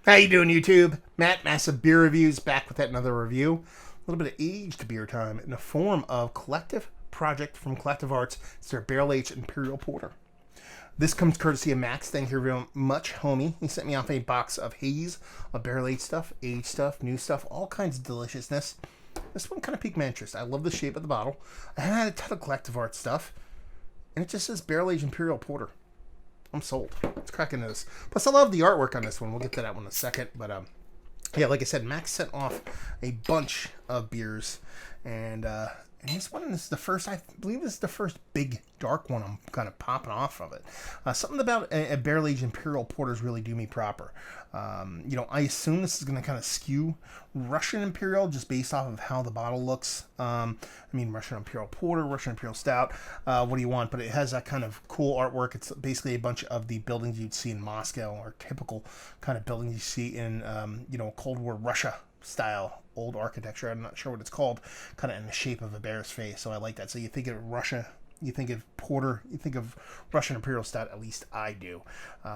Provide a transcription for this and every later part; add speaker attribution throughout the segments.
Speaker 1: How you doing, YouTube? Matt, Massive Beer Reviews, back with another review. A little bit of aged beer time in the form of Collective Project from Collective Arts. It's their barrel-aged Imperial Porter. This comes courtesy of Max. Thank you very much, homie. He sent me off a box of haze, of barrel-aged stuff, aged stuff, new stuff, all kinds of deliciousness. This one kind of piqued my interest. I love the shape of the bottle. I haven't had a ton of Collective Arts stuff, and it just says barrel-aged Imperial Porter. I'm sold. Let's crack into this. Plus, I love the artwork on this one. We'll get to that one in a second. But, yeah, like I said, Max sent off a bunch of beers. And this one is the first, I believe this is the first big dark one I'm kind of popping off of it. Something about a barrel-aged Imperial Porters really do me proper. I assume this is going to kind of skew Russian Imperial just based off of how the bottle looks. Russian Imperial Porter, Russian Imperial Stout, what do you want? But it has that kind of cool artwork. It's basically a bunch of the buildings you'd see in Moscow, or typical kind of buildings you see in, Cold War Russia style old architecture. I'm not sure what it's called, kind of in the shape of a bear's face. So I like that. So you think of Russia, you think of Porter, you think of Russian Imperial Stout, at least I do.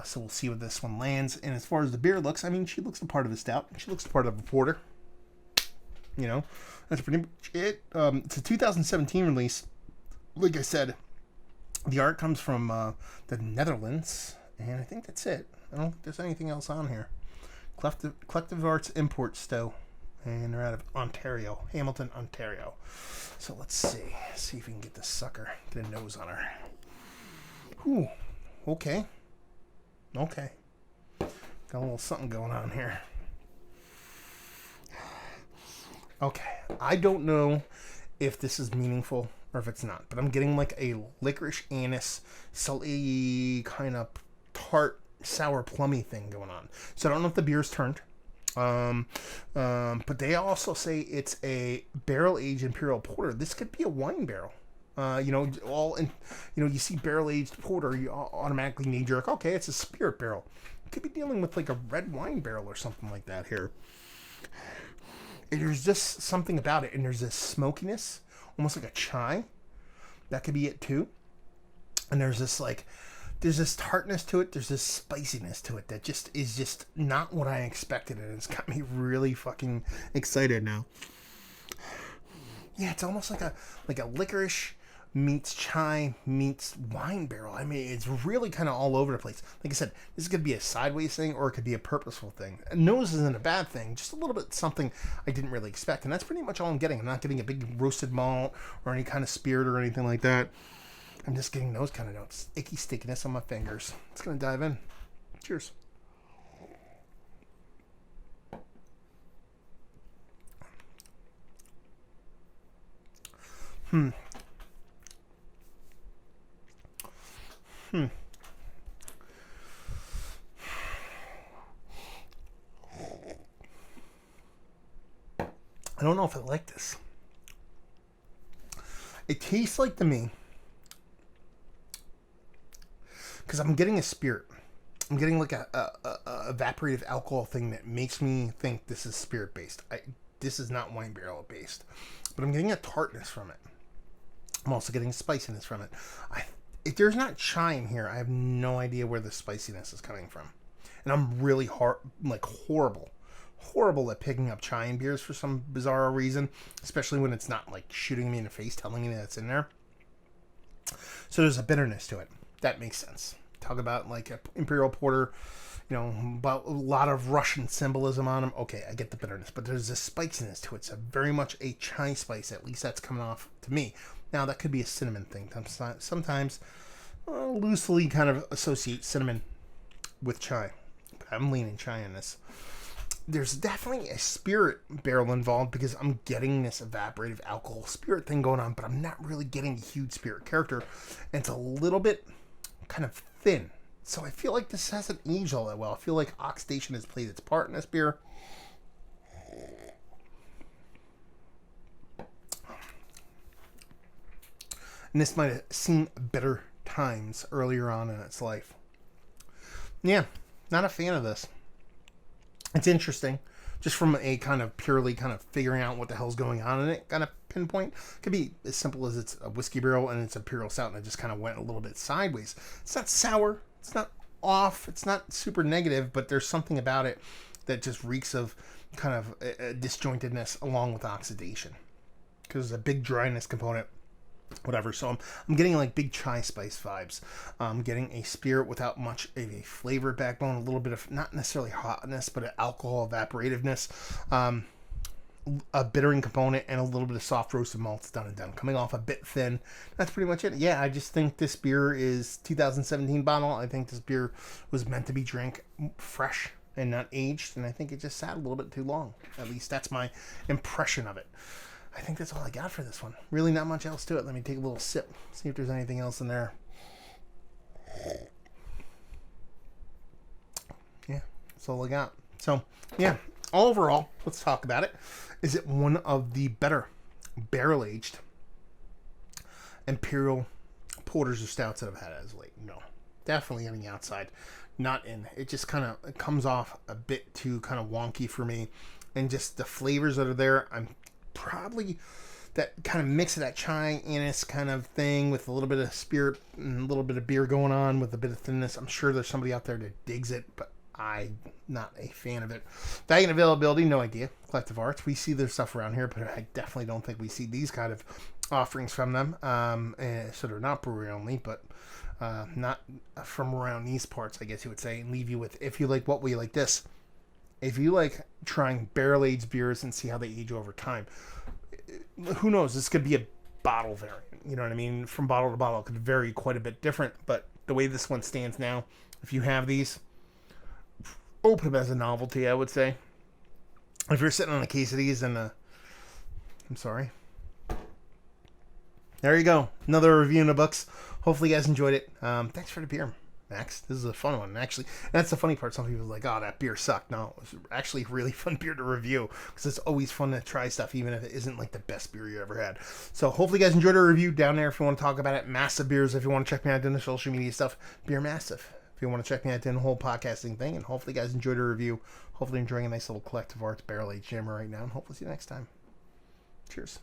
Speaker 1: So we'll see where this one lands. And as far as the beer looks, she looks the part of a stout. She looks the part of a porter. That's pretty much it. It's a 2017 release. Like I said, the art comes from the Netherlands, and I think that's it. I don't think there's anything else on here. Collective Arts Import Stow, and they're out of Ontario, Hamilton, Ontario. So let's see if we can get this sucker, get a nose on her. Ooh, okay. Got a little something going on here. Okay, I don't know if this is meaningful or if it's not, but I'm getting like a licorice anise, salty kind of tart, sour plummy thing going on. So I don't know if the beer's turned. But they also say it's a barrel-aged Imperial Porter. This could be a wine barrel. You see barrel-aged porter, you automatically knee-jerk, okay, it's a spirit barrel. You could be dealing with like a red wine barrel or something like that here. And there's just something about it, and there's this smokiness, almost like a chai. That could be it too. And there's this tartness to it. There's this spiciness to it that just is just not what I expected, and it's got me really fucking excited now. Yeah, it's almost like a licorice meets chai meets wine barrel. It's really kind of all over the place. Like I said, this could be a sideways thing, or it could be a purposeful thing. A nose isn't a bad thing, just a little bit something I didn't really expect, and that's pretty much all I'm getting. I'm not getting a big roasted malt or any kind of spirit or anything like that. I'm just getting those kind of notes. Icky stickiness on my fingers. Let's gonna dive in. Cheers. I don't know if I like this. It tastes like to me, because I'm getting a spirit. I'm getting like a evaporative alcohol thing that makes me think this is spirit based. This is not wine barrel based, but I'm getting a tartness from it. I'm also getting spiciness from it. If there's not chai in here, I have no idea where the spiciness is coming from, and I'm really horrible at picking up chai in beers for some bizarre reason, especially when it's not like shooting me in the face, telling me that it's in there. So there's a bitterness to it. That makes sense. Talk about like a Imperial Porter, about a lot of Russian symbolism on them. Okay, I get the bitterness, but there's this spiciness to it. It's very much a chai spice. At least that's coming off to me. Now that could be a cinnamon thing. Sometimes loosely kind of associate cinnamon with chai. I'm leaning chai on this. There's definitely a spirit barrel involved because I'm getting this evaporative alcohol spirit thing going on, but I'm not really getting a huge spirit character. And it's a little bit kind of thin. So I feel like this hasn't aged all that well. I feel like oxidation has played its part in this beer. And this might have seen better times earlier on in its life. Yeah, not a fan of this. It's interesting, just from a kind of purely kind of figuring out what the hell's going on in it kind of pinpoint. Could be as simple as it's a whiskey barrel and it's Imperial Stout, and it just kind of went a little bit sideways. It's not sour, it's not off, it's not super negative, but there's something about it that just reeks of kind of disjointedness along with oxidation. Because there's a big dryness component, whatever. So I'm getting like big chai spice vibes. I'm getting a spirit without much of a flavor backbone, a little bit of not necessarily hotness, but an alcohol evaporativeness, a bittering component, and a little bit of soft roasted malts done and done. Coming off a bit thin. That's pretty much it. Yeah, I just think this beer is 2017 bottle. I think this beer was meant to be drank fresh and not aged, and I think it just sat a little bit too long. At least that's my impression of it. I think that's all I got for this one. Really not much else to it. Let me take a little sip, see if there's anything else in there. Yeah, that's all I got. So, yeah, overall, let's talk about it. Is it one of the better barrel-aged Imperial porters or stouts that I've had as late? No. Definitely on the outside. Not in. It just kind of comes off a bit too kind of wonky for me. And just the flavors that are there, I'm probably that kind of mix of that chai anise kind of thing with a little bit of spirit and a little bit of beer going on with a bit of thinness. I'm sure there's somebody out there that digs it, but I'm not a fan of it. Value and availability, no idea. Collective Arts, we see their stuff around here, but I definitely don't think we see these kind of offerings from them. So they're not brewery only, but not from around these parts, I guess you would say, and leave you with, if you like what we like this. If you like trying barrel-aged beers and see how they age over time, who knows? This could be a bottle variant. You know what I mean? From bottle to bottle, it could vary quite a bit different. But the way this one stands now, if you have these, open them as a novelty, I would say. If you're sitting on a case of these and I'm sorry. There you go. Another review in the books. Hopefully you guys enjoyed it. Thanks for the beer, Max. This is a fun one. Actually, that's the funny part. Some people are like, oh, that beer sucked. No, it was actually a really fun beer to review because it's always fun to try stuff, even if it isn't like the best beer you ever had. So hopefully you guys enjoyed our review down there. If you want to talk about it, Massive Beers. If you want to check me out doing the social media stuff, Beer Massive. If you want to check me out doing the whole podcasting thing, and hopefully you guys enjoyed our review. Hopefully enjoying a nice little Collective Arts barrel-aged jammer right now, and hopefully see you next time. Cheers.